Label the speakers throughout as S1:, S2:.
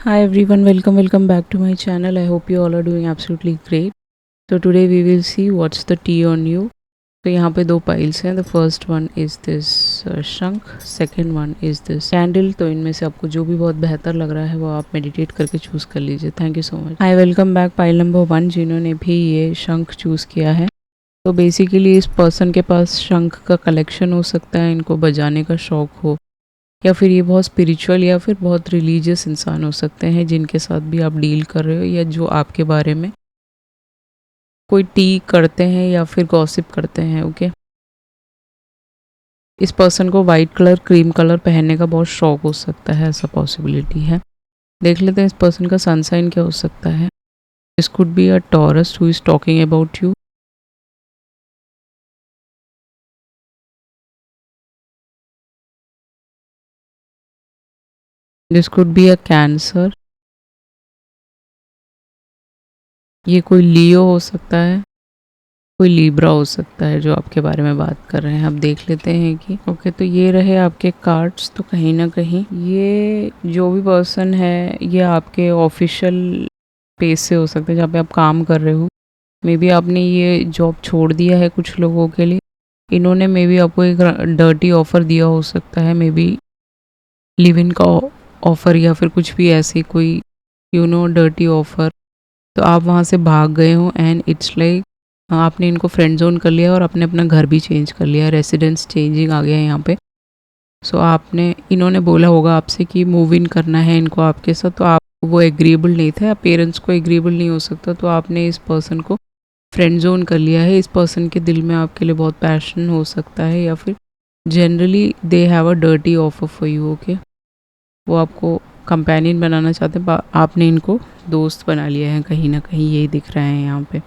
S1: Hi everyone, welcome back to my channel. I hope you all are doing absolutely great. So today we will see what's the tea on you. तो यहाँ पे दो piles हैं. The first one is this shankh, second one is this candle. तो इनमें से आपको जो भी बहुत बेहतर लग रहा है वो आप मेडिटेट करके चूज़ कर लीजिए. Thank you so much. Hi, welcome back. Pile number 1 जिन्होंने भी ये शंख चूज़ किया है. तो बेसिकली इस पर्सन के पास शंख का कलेक्शन हो सकता है, इनको बजाने का शौक़ हो, या फिर ये बहुत स्पिरिचुअल या फिर बहुत रिलीजियस इंसान हो सकते हैं जिनके साथ भी आप डील कर रहे हो, या जो आपके बारे में कोई टी करते हैं या फिर गॉसिप करते हैं. ओके, इस पर्सन को वाइट कलर, क्रीम कलर पहनने का बहुत शौक हो सकता है, ऐसा पॉसिबिलिटी है. देख लेते हैं इस पर्सन का सन साइन क्या हो सकता है. This could be a Taurus who is talking about you. This could be a cancer. ये कोई लियो हो सकता है, कोई लीब्रा हो सकता है जो आपके बारे में बात कर रहे हैं. अब देख लेते हैं कि ओके, तो ये रहे आपके कार्ड्स. तो कहीं ना कहीं ये जो भी पर्सन है ये आपके ऑफिशियल पेज से हो सकता है जहाँ पे आप काम कर रहे हो. मे बी आपने ये जॉब छोड़ दिया है कुछ लोगों के लिए. इन्होंने मे बी आपको एक डर्टी ऑफर दिया हो सकता है, मे बी लिव इन का ऑफर या फिर कुछ भी ऐसे कोई डर्टी ऑफर. तो आप वहाँ से भाग गए हो एंड इट्स लाइक आपने इनको फ्रेंड जोन कर लिया और आपने अपना घर भी चेंज कर लिया. रेसिडेंस चेंजिंग आ गया है यहाँ पे. सो आपने इन्होंने बोला होगा आपसे कि मूव इन करना है इनको आपके साथ, तो आप वो एग्रीएबल नहीं था, पेरेंट्स को एग्रीएबल नहीं हो सकता, तो आपने इस पर्सन को फ्रेंड जोन कर लिया है. इस पर्सन के दिल में आपके लिए बहुत पैशन हो सकता है, या फिर generally they have a dirty offer for you. Okay, वो आपको कंपेनियन बनाना चाहते हैं, आपने इनको दोस्त बना लिया है कहीं ना कहीं, यही दिख रहा है यहाँ पे.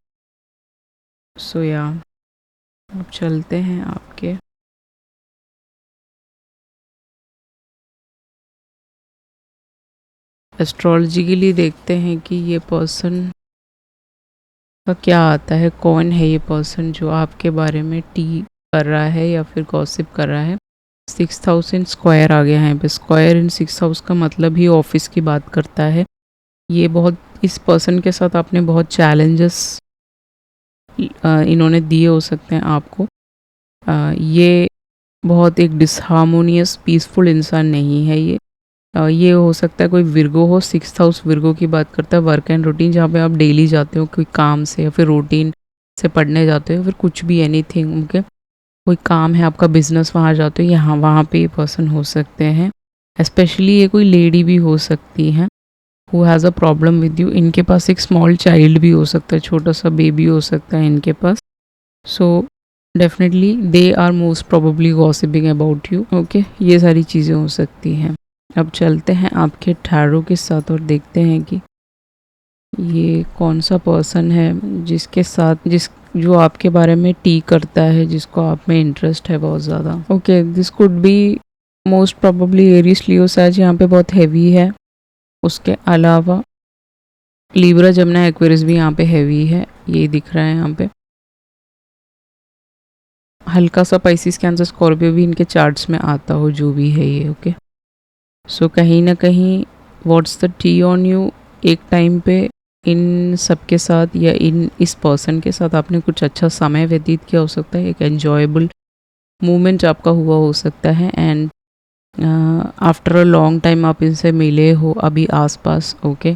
S1: सो या अब चलते हैं आपके एस्ट्रोलॉजी के लिए, देखते हैं कि ये पर्सन का क्या आता है. कौन है ये पर्सन जो आपके बारे में टी कर रहा है या फिर गॉसिप कर रहा है. 6000 स्क्वायर आ गया है यहाँ पे. स्क्वायर इन 6 हाउस का मतलब ही ऑफिस की बात करता है. ये बहुत, इस पर्सन के साथ आपने बहुत चैलेंजेस इन्होंने दिए हो सकते हैं आपको. ये बहुत एक डिसहार्मोनियस पीसफुल इंसान नहीं है ये. ये हो सकता है कोई विर्गो हो. 6th हाउस विर्गो की बात करता है. वर्क एंड रूटीन, जहाँ पे आप डेली जाते हो कोई काम से, या फिर रूटीन से पढ़ने जाते हो, या फिर कुछ भी एनीथिंग. ओके, कोई काम है आपका, बिजनेस, वहाँ जाते हो, यहाँ वहाँ पे ये पर्सन हो सकते हैं. स्पेशली ये कोई लेडी भी हो सकती है who has a problem with you. इनके पास एक स्मॉल चाइल्ड भी हो सकता है, छोटा सा बेबी हो सकता है इनके पास. So definitely they are most probably gossiping about you. Okay, ये सारी चीज़ें हो सकती हैं. अब चलते हैं आपके टैरो के साथ और देखते हैं कि ये कौन सा पर्सन है जिसके साथ जो आपके बारे में टी करता है, जिसको आप में इंटरेस्ट है बहुत ज़्यादा. Okay, this could be most probably Aries Leo says, यहाँ पे बहुत हैवी है. उसके अलावा लिब्रा, जमुना, एक्वेरियस भी यहाँ पे हैवी है, ये दिख रहा है यहाँ पे. हल्का सा पाइसिस, कैंसर, स्कॉर्पियो भी इनके चार्ट्स में आता हो, जो भी है ये. ओके, सो कहीं ना कहीं what's the tea on you. एक टाइम पे इन सबके साथ या इस पर्सन के साथ आपने कुछ अच्छा समय व्यतीत किया हो सकता है. एक एन्जॉयबल मोमेंट आपका हुआ हो सकता है. And after a long time आप इनसे मिले हो अभी आसपास. ओके,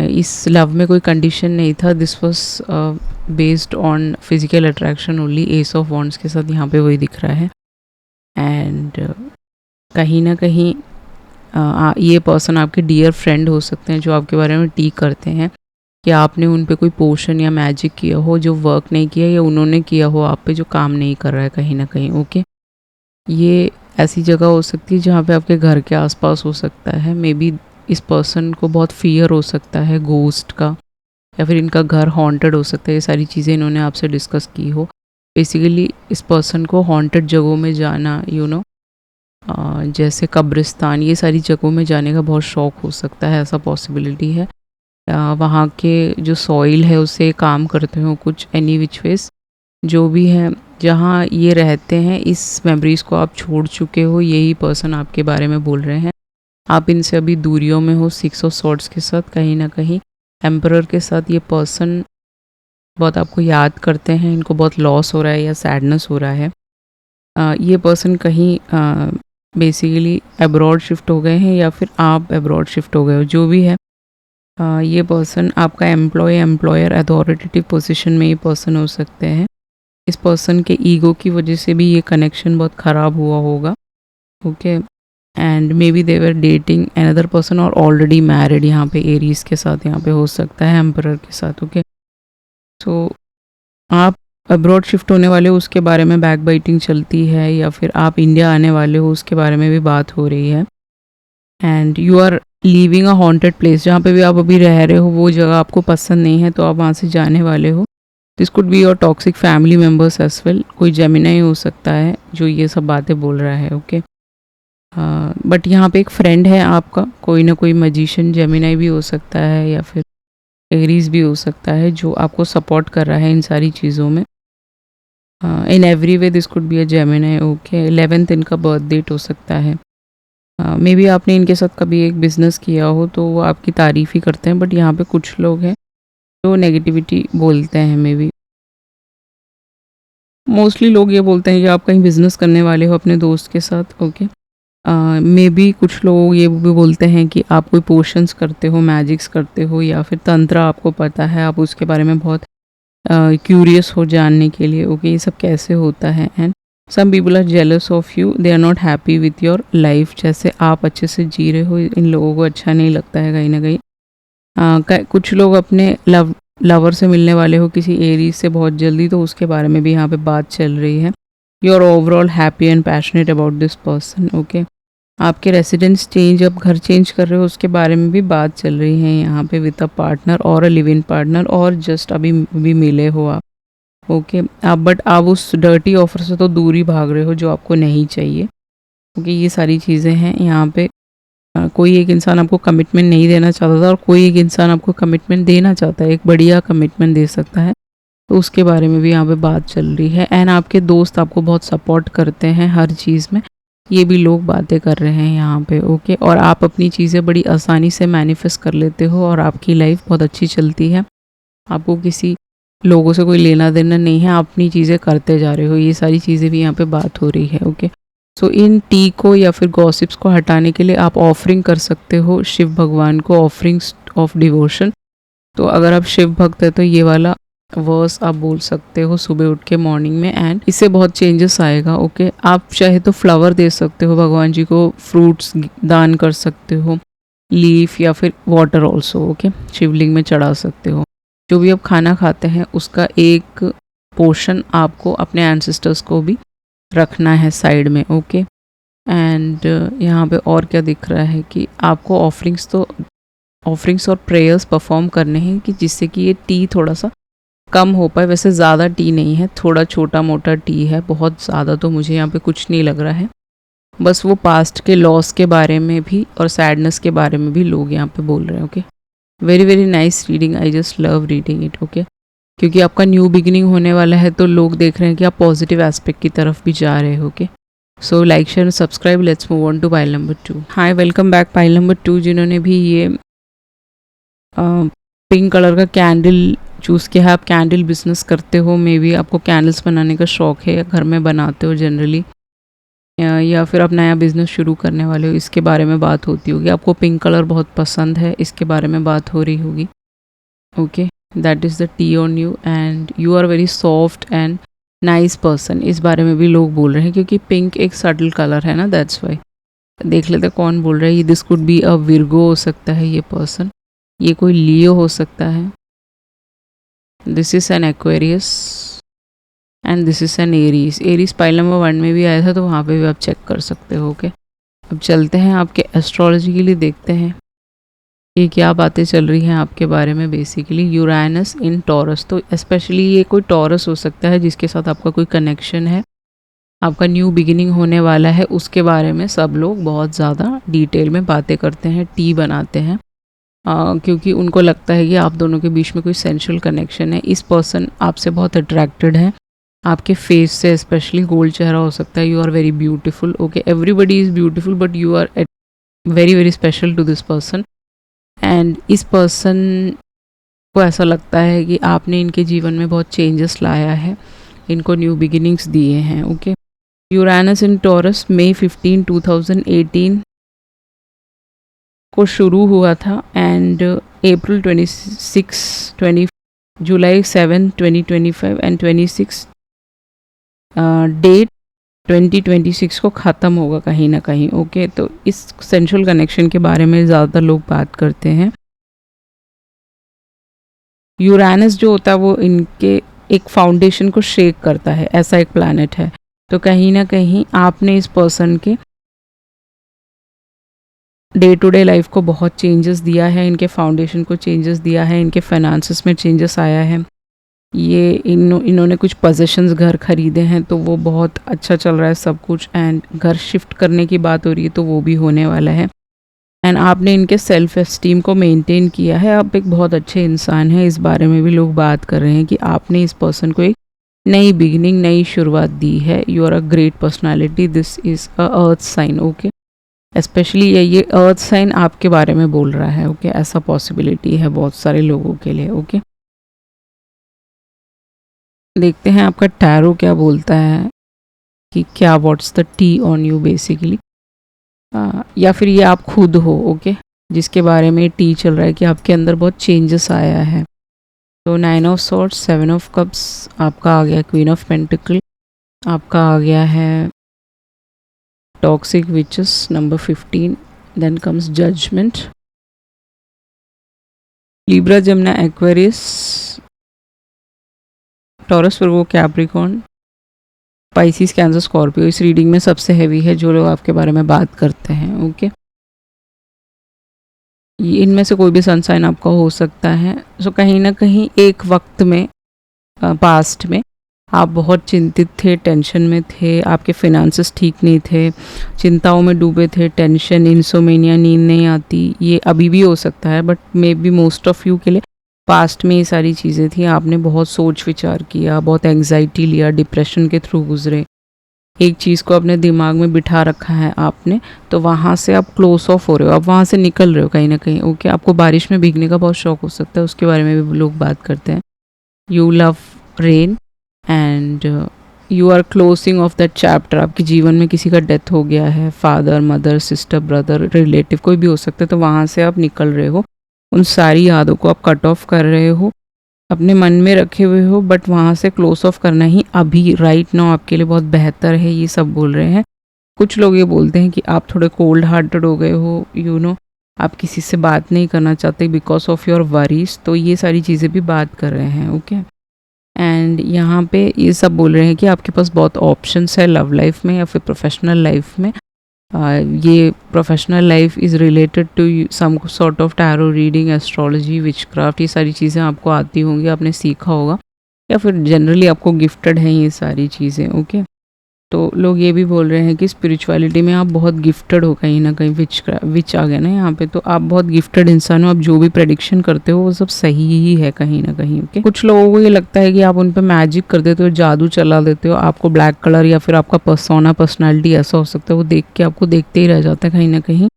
S1: इस लव में कोई कंडीशन नहीं था. This was based on physical attraction only. S of wands के साथ यहाँ पे वही दिख रहा है. एंड कहीं ना कहीं ये पर्सन आपके डियर फ्रेंड हो सकते हैं जो आपके बारे में टी करते हैं, कि आपने उन पे कोई पोशन या मैजिक किया हो जो वर्क नहीं किया, या उन्होंने किया हो आप पे जो काम नहीं कर रहा है कहीं ना कहीं. ओके, ये ऐसी जगह हो सकती है जहाँ पे आपके घर के आसपास हो सकता है. मे बी इस पर्सन को बहुत फियर हो सकता है घोस्ट का, या फिर इनका घर हॉन्टेड हो सकता है. ये सारी चीज़ें इन्होंने आपसे डिस्कस की हो. बेसिकली इस पर्सन को हॉन्टेड जगहों में जाना, जैसे कब्रिस्तान, ये सारी जगहों में जाने का बहुत शौक़ हो सकता है, ऐसा पॉसिबिलिटी है. वहाँ के जो सॉइल है उससे काम करते हो कुछ, एनी विच वेज जो भी है, जहाँ ये रहते हैं, इस मेमोरीज़ को आप छोड़ चुके हो, यही पर्सन आपके बारे में बोल रहे हैं. आप इनसे अभी दूरियों में हो 6 ऑफ सॉर्ड्स के साथ। कहीं ना कहीं एम्परर के साथ ये पर्सन बहुत आपको याद करते हैं, इनको बहुत लॉस हो रहा है या सैडनेस हो रहा है। ये पर्सन कहीं बेसिकली अब्रॉड शिफ्ट हो गए हैं या फिर आप अब्रॉड शिफ्ट हो गए हो, जो भी है। ये पर्सन आपका एम्प्लॉयर अथॉरिटेटिव पोजीशन में ये पर्सन हो सकते हैं। इस पर्सन के ईगो की वजह से भी ये कनेक्शन बहुत ख़राब हुआ होगा। Okay, and may be they were dating another person और ऑलरेडी मैरिड। यहाँ पे एरीज के साथ यहाँ पे हो सकता है, एम्परर के साथ। ओके, तो आप अब्रॉड शिफ्ट होने वाले हो, उसके बारे में बैक बाइटिंग चलती है, या फिर आप इंडिया आने वाले हो, उसके बारे में भी बात हो रही है। And you are leaving a haunted place, जहाँ पे भी आप अभी रह रहे हो वो जगह आपको पसंद नहीं है, तो आप वहाँ से जाने वाले हो। This could be your toxic family members as well. कोई जेमिनाई हो सकता है जो ये सब बातें बोल रहा है। ओके, बट यहाँ पे एक फ्रेंड है आपका, कोई ना कोई मजिशियन जेमिनाई भी हो सकता है या फिर एरीज भी हो सकता है, जो आपको सपोर्ट कर रहा है इन सारी चीज़ों में। In every way this could be a Gemini. Okay, 11th इनका बर्थ डेट हो सकता है। मे बी आपने इनके साथ कभी एक बिजनेस किया हो तो वो आपकी तारीफ़ ही करते हैं, बट यहाँ पे कुछ लोग हैं जो नेगेटिविटी बोलते हैं। मे बी मोस्टली लोग ये बोलते हैं कि आप कहीं बिजनेस करने वाले हो अपने दोस्त के साथ। ओके, मे बी कुछ लोग ये भी बोलते हैं कि आप कोई पोशंस करते हो, मैजिक्स करते हो, या फिर तंत्र आपको पता है, आप उसके बारे में बहुत क्यूरियस हो जानने के लिए। ओके, ये सब कैसे होता है। And some people are jealous of you, they are not happy with your life. जैसे आप अच्छे से जी रहे हो, इन लोगों को अच्छा नहीं लगता है कहीं ना कहीं। कुछ लोग अपने लवर से मिलने वाले हो किसी एरीज से बहुत जल्दी, तो उसके बारे में भी यहाँ पे बात चल रही है। You are overall happy and passionate about this person. Okay, आपके रेसिडेंस चेंज, अब घर चेंज कर रहे हो, उसके बारे में भी बात चल रही है यहाँ पे, विद अ पार्टनर और अ लिव इन पार्टनर, और जस्ट अभी भी मिले हो आप। ओके, आप बट आप उस डर्टी ऑफर से तो दूर ही भाग रहे हो जो आपको नहीं चाहिए। ओके, ये सारी चीज़ें हैं यहाँ पे। कोई एक इंसान आपको कमिटमेंट नहीं देना चाहता था और कोई एक इंसान आपको कमिटमेंट देना चाहता है, एक बढ़िया कमिटमेंट दे सकता है, तो उसके बारे में भी यहाँ पे बात चल रही है। एंड आपके दोस्त आपको बहुत सपोर्ट करते हैं हर चीज़ में, ये भी लोग बातें कर रहे हैं यहाँ पे। ओके, और आप अपनी चीज़ें बड़ी आसानी से मैनिफेस्ट कर लेते हो और आपकी लाइफ बहुत अच्छी चलती है। आपको किसी लोगों से कोई लेना देना नहीं है, आप अपनी चीज़ें करते जा रहे हो, ये सारी चीज़ें भी यहाँ पे बात हो रही है। ओके, सो इन टी को या फिर गॉसिप्स को हटाने के लिए आप ऑफरिंग कर सकते हो शिव भगवान को, ऑफरिंग्स ऑफ डिवोशन। तो अगर आप शिव भक्त है तो ये वाला वर्स आप बोल सकते हो सुबह उठ के मॉर्निंग में, एंड इससे बहुत चेंजेस आएगा। ओके, आप चाहे तो फ्लावर दे सकते हो भगवान जी को, फ्रूट्स दान कर सकते हो, लीफ या फिर वाटर ऑल्सो। ओके, शिवलिंग में चढ़ा सकते हो। जो भी आप खाना खाते हैं उसका एक पोर्शन आपको अपने एंसेस्टर्स को भी रखना है साइड में। ओके, एंड यहाँ पे और क्या दिख रहा है कि आपको ऑफरिंग्स और प्रेयर्स परफॉर्म करने हैं कि जिससे कि ये टी थोड़ा सा कम हो पाए। वैसे ज़्यादा टी नहीं है, थोड़ा छोटा मोटा टी है, बहुत ज़्यादा तो मुझे यहाँ पे कुछ नहीं लग रहा है। बस वो पास्ट के लॉस के बारे में भी और सैडनेस के बारे में भी लोग यहाँ पे बोल रहे हैं। Okay, very very nice reading, I just love reading it. Okay, क्योंकि आपका न्यू बिगिनिंग होने वाला है तो लोग देख रहे हैं कि आप पॉजिटिव एस्पेक्ट की तरफ भी जा रहे हो। Okay, so like share subscribe, let's move on to pile number 2। Hi, welcome back pile number 2। जिन्होंने भी ये पिंक कलर का कैंडल चूज़ किया है, आप कैंडल बिजनेस करते हो, मे बी आपको कैंडल्स बनाने का शौक है या घर में बनाते हो जनरली, या फिर आप नया बिजनेस शुरू करने वाले हो, इसके बारे में बात होती होगी। आपको पिंक कलर बहुत पसंद है, इसके बारे में बात हो रही होगी। Okay, that is the tea on you and you are very soft and nice person, इस बारे में भी लोग बोल रहे हैं, क्योंकि पिंक एक सटल कलर है ना, दैट्स वाई। देख लेते कौन बोल रहा है। ये this could be a Virgo हो सकता है ये पर्सन, ये कोई लियो हो सकता है, this is an Aquarius and this is an Aries. Aries pile number 1 में भी आया था, तो वहाँ पे भी आप चेक कर सकते हो। ओके, अब चलते हैं आपके एस्ट्रोलॉजी के लिए, देखते हैं ये क्या बातें चल रही हैं आपके बारे में। बेसिकली यूरानस इन टॉरस, तो स्पेशली ये कोई टॉरस हो सकता है जिसके साथ आपका कोई कनेक्शन है, आपका न्यू बिगिनिंग होने वाला है, उसके बारे में सब लोग बहुत ज़्यादा डिटेल में बातें करते हैं, टी बनाते हैं, क्योंकि उनको लगता है कि आप दोनों के बीच में कोई सेंशुअल कनेक्शन है। इस पर्सन आपसे बहुत अट्रैक्टेड है, आपके फेस से, स्पेशली गोल्ड चेहरा हो सकता है। You are very beautiful. Okay, everybody is beautiful but you are very very special to this person. And इस पर्सन को ऐसा लगता है कि आपने इनके जीवन में बहुत चेंजेस लाया है, इनको न्यू बिगिनिंग्स दिए हैं। Okay, Uranus in Taurus May 15, 2018 को शुरू हुआ था एंड अप्रैल 26, 20 जुलाई 7, 2025 एंड 26 डेट 2026 को ख़त्म होगा कहीं ना कहीं। ओके, तो इस सेंट्रल कनेक्शन के बारे में ज़्यादातर लोग बात करते हैं। यूरेनस जो होता है वो इनके एक फाउंडेशन को शेक करता है, ऐसा एक प्लैनेट है। तो कहीं ना कहीं आपने इस पर्सन के डे टू डे लाइफ को बहुत चेंजेस दिया है, इनके फाउंडेशन को चेंजेस दिया है, इनके फाइनेंसेस में चेंजेस आया है। ये इन्होंने कुछ पोजेशंस घर खरीदे हैं तो वो बहुत अच्छा चल रहा है सब कुछ। एंड घर शिफ्ट करने की बात हो रही है तो वो भी होने वाला है। एंड आपने इनके सेल्फ एस्टीम को मेंटेन किया है, आप एक बहुत अच्छे इंसान हैं। इस बारे में भी लोग बात कर रहे हैं कि आपने इस पर्सन को एक नई बिगिनिंग, नई शुरुआत दी है। You are a great personality, this is a earth sign. Okay, specially ये अर्थ साइन आपके बारे में बोल रहा है। ओके, ऐसा पॉसिबिलिटी है बहुत सारे लोगों के लिए। ओके, देखते हैं आपका टैरो क्या बोलता है कि क्या what's the tea on you basically, या फिर ये आप खुद हो। ओके, जिसके बारे में टी चल रहा है कि आपके अंदर बहुत चेंजेस आया है। तो 9 ऑफ सॉर्ड्स, 7 ऑफ कप्स, आपका आ गया क्वीन ऑफ पेंटिकल, आपका आ गया है toxic witches number 15, then comes judgement, Libra, Gemini, Aquarius, Taurus, Virgo, Capricorn, Pisces, Cancer, Scorpio इस रीडिंग में सबसे हैवी है जो लोग आपके बारे में बात करते हैं। ओके, इनमें से कोई भी सन साइन आपका हो सकता है। सो कहीं ना कहीं एक वक्त में पास्ट में आप बहुत चिंतित थे, टेंशन में थे, आपके फिनेंसेस ठीक नहीं थे, चिंताओं में डूबे थे, टेंशन, इंसोमेनिया, नींद नहीं आती, ये अभी भी हो सकता है but may be most of you के लिए पास्ट में ये सारी चीज़ें थी। आपने बहुत सोच विचार किया, बहुत एंग्जाइटी लिया, डिप्रेशन के थ्रू गुजरे, एक चीज़ को अपने दिमाग में बिठा रखा है आपने, तो वहाँ से आप क्लोज ऑफ हो रहे हो, आप वहाँ से निकल रहे हो कहीं ना कहीं। ओके, आपको बारिश में भीगने का बहुत शौक हो सकता है, उसके बारे में भी लोग बात करते हैं। You love rain and you are closing off that chapter. आपके जीवन में किसी का डेथ हो गया है, father, mother, sister, brother, relative कोई भी हो सकता है, तो वहाँ से आप निकल रहे हो, उन सारी यादों को आप कट ऑफ कर रहे हो, अपने मन में रखे हुए हो, बट वहाँ से क्लोज ऑफ करना ही अभी राइट नाउ आपके लिए बहुत बेहतर है, ये सब बोल रहे हैं। कुछ लोग ये बोलते हैं कि आप थोड़े कोल्ड हार्टेड हो गए हो, यू नो, आप किसी से बात नहीं करना चाहते बिकॉज ऑफ योर वरीज, तो ये सारी चीज़ें भी बात कर रहे हैं। ओके, एंड यहाँ पे ये सब बोल रहे हैं कि आपके पास बहुत ऑप्शंस है लव लाइफ में या फिर प्रोफेशनल लाइफ में। ये professional life is related to some sort of tarot reading, astrology, witchcraft, ये सारी चीज़ें आपको आती होंगी, आपने सीखा होगा, या फिर जनरली आपको गिफ्टेड हैं ये सारी चीज़ें। ओके, तो लोग ये भी बोल रहे हैं कि स्पिरिचुअलिटी में आप बहुत गिफ्टेड हो कहीं ना कहीं, विच आ गया ना यहाँ पे, तो आप बहुत गिफ्टेड इंसान हो, आप जो भी प्रेडिक्शन करते हो वो सब सही ही है कहीं ना कहीं। ओके, कुछ लोगों को ये लगता है कि आप उन पे मैजिक कर देते हो, जादू चला देते हो, आपको ब्लैक कलर या फिर आपका पर्सोना, पर्सनालिटी ऐसा हो सकता है, वो देख के आपको देखते ही रह जाता है कहीं ना कहीं।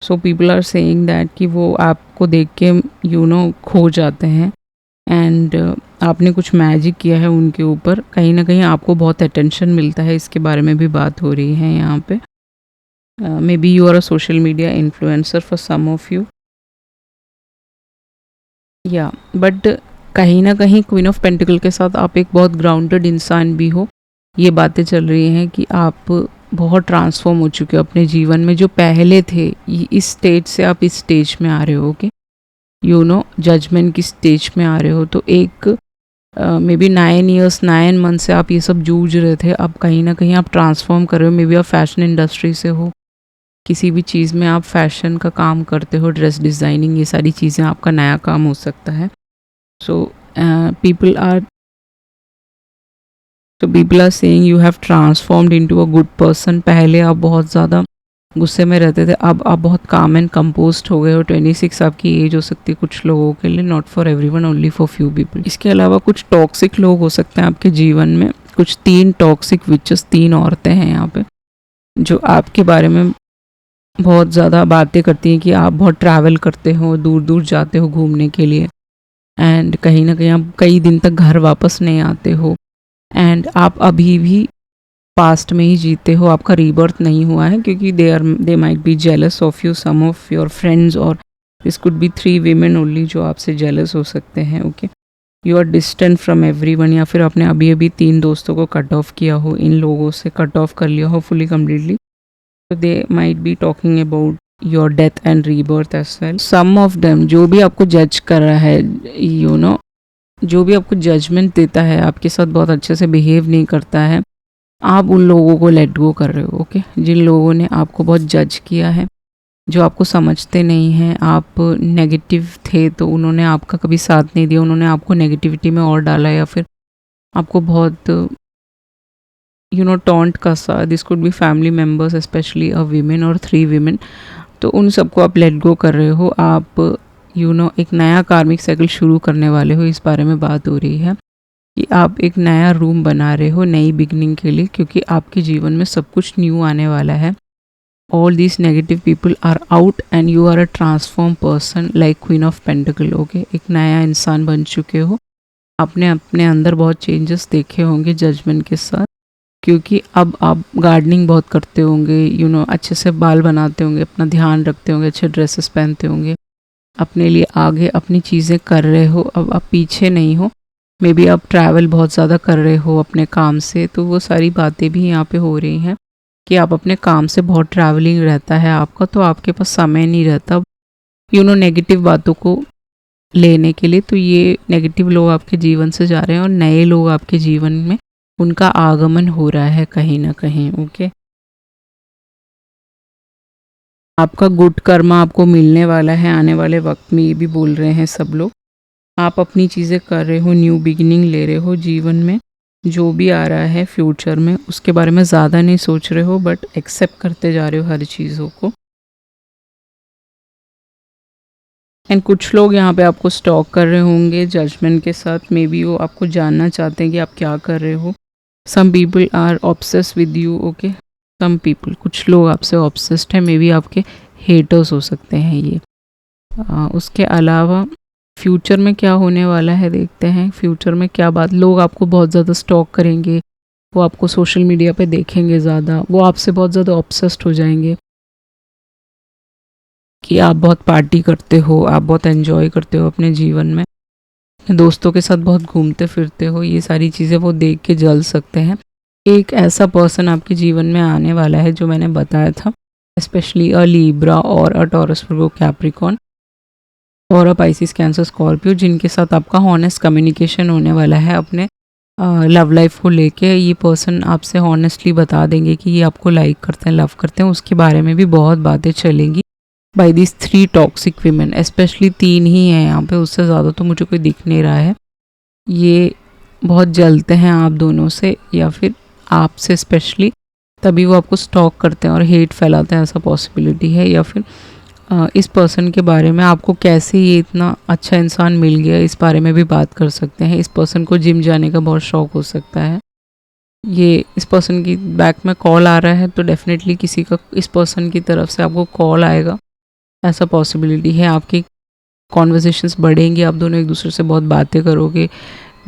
S1: So people are saying that कि वो आपको देख के यू नो खो जाते हैं एंड आपने कुछ मैजिक किया है उनके ऊपर, कहीं ना कहीं आपको बहुत अटेंशन मिलता है, इसके बारे में भी बात हो रही है यहाँ पे। Maybe you are a social media influencer for some of you, या बट कहीं ना कहीं क्वीन ऑफ पेंटिकल के साथ आप एक बहुत ग्राउंडेड इंसान भी हो। ये बातें चल रही हैं कि आप बहुत ट्रांसफॉर्म हो चुके हो अपने जीवन में, जो पहले थे इस स्टेज से आप इस स्टेज में आ रहे हो। ओके, यू नो, जजमेंट की स्टेज में आ रहे हो, तो एक मे बी 9 ईयर्स 9 मंथ से आप ये सब जूझ रहे थे, अब कहीं ना कहीं आप ट्रांसफॉर्म कर रहे हो। मे बी आप फैशन इंडस्ट्री से हो, किसी भी चीज़ में आप फैशन का काम करते हो, ड्रेस डिज़ाइनिंग, ये सारी चीज़ें आपका नया काम हो सकता है। So people are saying you have transformed into a good person. पहले आप बहुत ज़्यादा गुस्से में रहते थे, अब आप बहुत काम एंड कंपोस्ट हो गए हो। 26 आपकी एज हो सकती है कुछ लोगों के लिए, not for everyone, only for few people. इसके अलावा कुछ टॉक्सिक लोग हो सकते हैं आपके जीवन में, कुछ 3 टॉक्सिक विचेस, 3 औरतें हैं यहाँ पे जो आपके बारे में बहुत ज़्यादा बातें करती हैं कि आप बहुत ट्रैवल करते हो, दूर दूर जाते हो घूमने के लिए, एंड कहीं ना कहीं आप कई दिन तक घर वापस नहीं आते हो, एंड आप अभी भी पास्ट में ही जीते हो, आपका रीबर्थ नहीं हुआ है, क्योंकि they might be jealous of you, some of your friends, और this could be 3 women only जो आपसे जेलस हो सकते हैं। Okay, you are distant from everyone, या फिर आपने अभी अभी 3 दोस्तों को कट ऑफ किया हो, इन लोगों से कट ऑफ कर लिया हो फुली कम्प्लीटली, तो they might be talking about your death and rebirth as well. Some of them, जो भी आपको जज कर रहा है, यू नो, जो भी आपको जजमेंट देता है, आपके साथ बहुत अच्छे से बिहेव नहीं करता है, आप उन लोगों को लेट गो कर रहे हो। ओके, जिन लोगों ने आपको बहुत जज किया है, जो आपको समझते नहीं हैं, आप नेगेटिव थे तो उन्होंने आपका कभी साथ नहीं दिया, उन्होंने आपको नेगेटिविटी में और डाला, या फिर आपको बहुत टॉन्ट का सा, this could B family members, specially a women और 3 वीमेन, तो उन सबको आप लेट गो कर रहे हो। आप एक नया कार्मिक साइकिल शुरू करने वाले हो, इस बारे में बात हो रही है कि आप एक नया रूम बना रहे हो नई बिगनिंग के लिए, क्योंकि आपके जीवन में सब कुछ न्यू आने वाला है। All these negative people are out and you are a transform person like queen of pentacle. Okay, एक नया इंसान बन चुके हो, आपने अपने अंदर बहुत चेंजेस देखे होंगे जजमेंट के साथ, क्योंकि अब आप गार्डनिंग बहुत करते होंगे, अच्छे से बाल बनाते होंगे, अपना ध्यान रखते होंगे, अच्छे ड्रेसेस पहनते होंगे, अपने लिए आगे अपनी चीज़ें कर रहे हो, अब आप पीछे नहीं हो। मे बी आप ट्रैवल बहुत ज़्यादा कर रहे हो अपने काम से, तो वो सारी बातें भी यहाँ पे हो रही हैं कि आप अपने काम से बहुत ट्रैवलिंग रहता है आपका, तो आपके पास समय नहीं रहता नेगेटिव बातों को लेने के लिए। तो ये नेगेटिव लोग आपके जीवन से जा रहे हैं और नए लोग आपके जीवन में उनका आगमन हो रहा है कहीं ना कहीं। ओके, आपका गुड कर्मा आपको मिलने वाला है आने वाले वक्त में, ये भी बोल रहे हैं सब लोग। आप अपनी चीज़ें कर रहे हो, न्यू बिगिनिंग ले रहे हो जीवन में, जो भी आ रहा है फ्यूचर में उसके बारे में ज़्यादा नहीं सोच रहे हो, बट एक्सेप्ट करते जा रहे हो हर चीज़ों को। एंड कुछ लोग यहाँ पे आपको स्टॉक कर रहे होंगे जजमेंट के साथ, मे बी वो आपको जानना चाहते हैं कि आप क्या कर रहे हो। Some people are obsess with you. Okay, some people, कुछ लोग आपसे ऑब्सेस्ड हैं, मे बी आपके हेटर्स हो सकते हैं ये। उसके अलावा फ्यूचर में क्या होने वाला है देखते हैं। फ्यूचर में क्या बात, लोग आपको बहुत ज़्यादा स्टॉक करेंगे, वो आपको सोशल मीडिया पे देखेंगे ज़्यादा, वो आपसे बहुत ज़्यादा ऑब्सेस्ड हो जाएंगे कि आप बहुत पार्टी करते हो, आप बहुत एंजॉय करते हो अपने जीवन में, दोस्तों के साथ बहुत घूमते फिरते हो, ये सारी चीज़ें वो देख के जल सकते हैं। एक ऐसा पर्सन आपके जीवन में आने वाला है जो मैंने बताया था, स्पेशली अ लीब्रा और अ टॉरस वर्गो कैप्रिकॉन और अ पाइसिस कैंसर स्कॉर्पियो, जिनके साथ आपका हॉनेस्ट कम्युनिकेशन होने वाला है अपने लव लाइफ को लेके। ये पर्सन आपसे हॉनेस्टली बता देंगे कि ये आपको लाइक करते हैं, लव करते हैं, उसके बारे में भी बहुत बातें चलेंगी by this 3 toxic women. Specially 3 ही हैं यहाँ पे, उससे ज़्यादा तो मुझे कोई दिख नहीं रहा है। ये बहुत जलते हैं आप दोनों से, या फिर आपसे स्पेशली, तभी वो आपको स्टॉक करते हैं और हेट फैलाते हैं, ऐसा पॉसिबिलिटी है। या फिर इस पर्सन के बारे में आपको कैसे ये इतना अच्छा इंसान मिल गया, इस बारे में भी बात कर सकते हैं। इस पर्सन को जिम जाने का बहुत शौक हो सकता है। ये इस पर्सन की बैक में कॉल आ रहा है, तो डेफिनेटली किसी का इस पर्सन की तरफ से आपको कॉल आएगा, ऐसा पॉसिबिलिटी है। आपकी कॉन्वर्जेशंस बढ़ेंगी, आप दोनों एक दूसरे से बहुत बातें करोगे,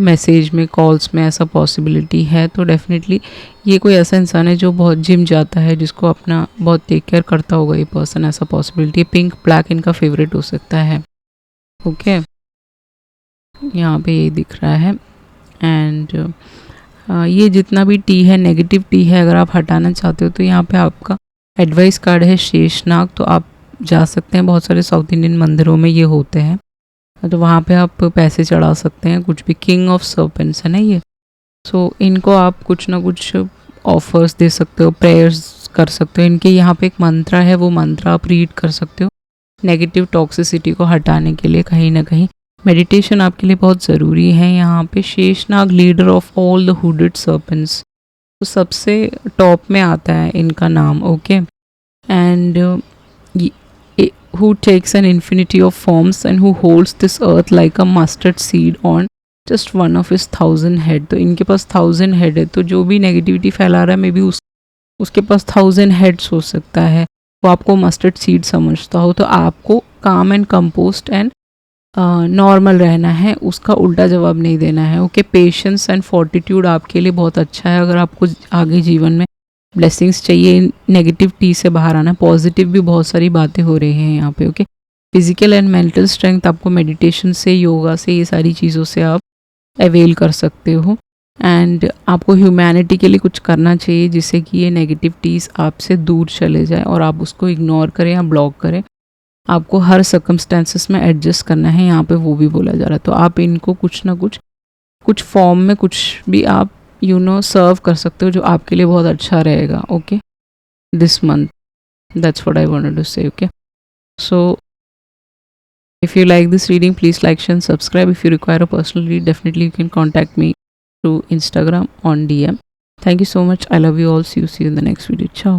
S1: मैसेज में, कॉल्स में, ऐसा पॉसिबिलिटी है। तो डेफिनेटली ये कोई ऐसा इंसान है जो बहुत जिम जाता है, जिसको अपना बहुत टेक केयर करता होगा ये पर्सन, ऐसा पॉसिबिलिटी है। पिंक ब्लैक इनका फेवरेट हो सकता है। ओके, यहाँ पे ये दिख रहा है। एंड ये जितना भी टी है, नेगेटिव टी है, अगर आप हटाना चाहते हो तो यहाँ पे आपका एडवाइस कार्ड है शेषनाग, तो आप जा सकते हैं। बहुत सारे साउथ इंडियन मंदिरों में ये होते हैं, तो वहाँ पे आप पैसे चढ़ा सकते हैं। कुछ भी किंग ऑफ सर्पेंट्स है ना ये, सो इनको आप कुछ ना कुछ ऑफर्स दे सकते हो, प्रेयर्स कर सकते हो। इनके यहाँ पे एक मंत्र है, वो मंत्र आप रीड कर सकते हो नेगेटिव टॉक्सिसिटी को हटाने के लिए। कहीं ना कहीं मेडिटेशन आपके लिए बहुत ज़रूरी है। यहाँ पे Sheshnag, leader of all the hooded serpents, तो सबसे टॉप में आता है इनका नाम। Okay, and who takes an infinity of forms and who holds this earth like a mustard seed on just one of his 1000 head। तो इनके पास 1000 हेड है, तो जो भी नेगेटिविटी फैला रहा है मे बी उसके पास 1000 हेड्स हो सकता है। वो आपको मस्टर्ड सीड समझता हो, तो आपको काम एंड कंपोस्ट एंड नॉर्मल रहना है, उसका उल्टा जवाब नहीं देना है। ओके, पेशेंस एंड फोर्टिट्यूड आपके लिए बहुत अच्छा है। अगर आपको आगे जीवन में ब्लेसिंग्स चाहिए, नेगेटिविटी से बाहर आना, पॉजिटिव भी बहुत सारी बातें हो रही हैं यहाँ पे। Okay, physical and mental strength आपको मेडिटेशन से, योगा से, ये सारी चीज़ों से आप अवेल कर सकते हो। एंड आपको ह्यूमैनिटी के लिए कुछ करना चाहिए जिससे कि ये नेगेटिविटीज़ आपसे दूर चले जाए और आप उसको इग्नोर करें या ब्लॉक करें। आपको हर सर्कमस्टेंसेस में एडजस्ट करना है, यहाँ पे वो भी बोला जा रहा है। तो आप इनको कुछ ना कुछ फॉर्म में कुछ भी आप सर्व कर सकते हो जो आपके लिए बहुत अच्छा रहेगा। Okay, this month, that's what I wanted to say. Okay, so if you like this reading, please like, share and subscribe. If you require a personal read, definitely you can contact me through Instagram on DM. Thank you so much. I love you all. See you in the next video. Ciao.